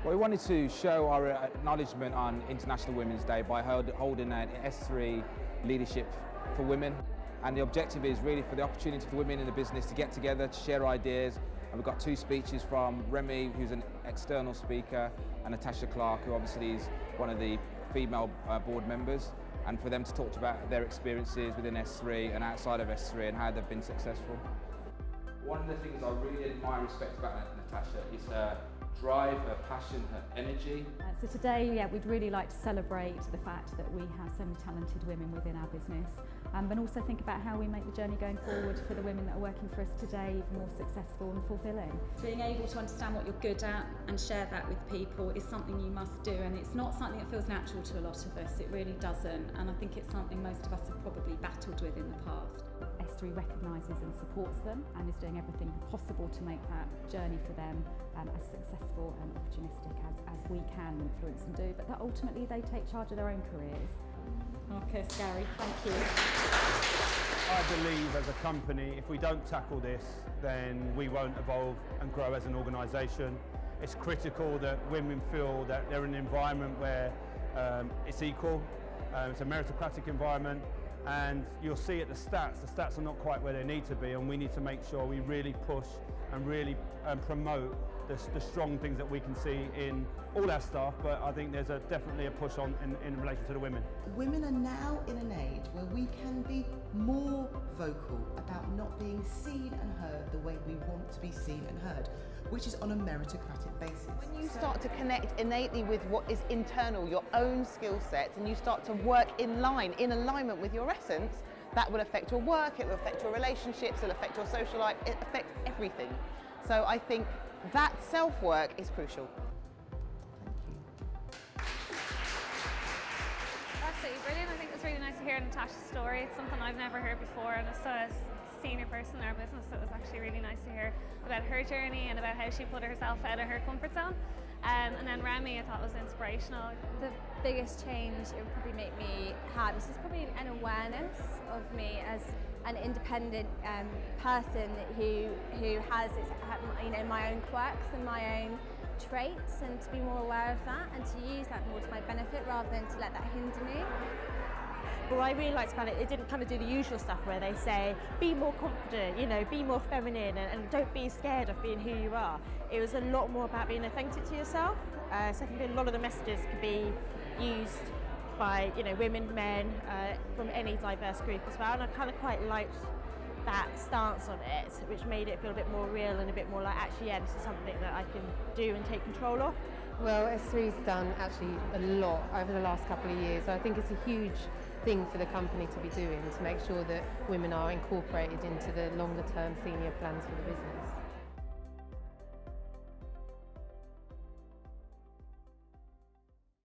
Well, we wanted to show our acknowledgement on International Women's Day by holding an SThree Leadership for Women. And the objective is really for the opportunity for women in the business to get together, to share ideas. And we've got two speeches from Remi, who's an external speaker, and Natasha Clarke, who obviously is one of the female board members, and for them to talk about their experiences within SThree and outside of SThree and how they've been successful. One of the things I really admire and respect about Natasha is her drive, her passion, her energy. So today, we'd really like to celebrate the fact that we have so many talented women within our business, but also think about how we make the journey going forward for the women that are working for us today even more successful and fulfilling. Being able to understand what you're good at and share that with people is something you must do, and it's not something that feels natural to a lot of us. It really doesn't, and I think it's something most of us have probably battled with in the past. SThree recognises and supports them and is doing everything possible to make that journey for them as successful and opportunistic as we can influence and do, but that ultimately they take charge of their own careers. Okay, Gary, thank you. I believe as a company, if we don't tackle this, then we won't evolve and grow as an organisation. It's critical that women feel that they're in an environment where it's equal, it's a meritocratic environment, and you'll see at the stats are not quite where they need to be, and we need to make sure we really push and really promote the strong things that we can see in all our staff, but I think there's definitely a push on in relation to the women. Women are now in an age where we can be more vocal about not being seen and heard the way we want to be seen and heard, which is on a meritocratic basis. When you start to connect innately with what is internal, your own skill sets, and you start to work in alignment with your essence, that will affect your work, it will affect your relationships, it will affect your social life, it affects everything. So I think that self-work is crucial. Thank you. Absolutely brilliant. I think it's really nice to hear Natasha's story. It's something I've never heard before, and so as a senior person in our business, it was actually really nice to hear about her journey and about how she put herself out of her comfort zone. And then Remi, I thought was inspirational. The biggest change it would probably make me have is just probably an awareness of me as an independent person who has my own quirks and my own traits, and to be more aware of that and to use that more to my benefit rather than to let that hinder me. What I really liked about it, it didn't kind of do the usual stuff where they say, be more confident, be more feminine, and don't be scared of being who you are. It was a lot more about being authentic to yourself. Secondly, a lot of the messages could be used by women, men, from any diverse group as well, and I kind of quite liked that stance on it, which made it feel a bit more real and a bit more like, actually, this is something that I can do and take control of. Well, SThree's done actually a lot over the last couple of years. So I think it's a huge thing for the company to be doing, to make sure that women are incorporated into the longer term senior plans for the business.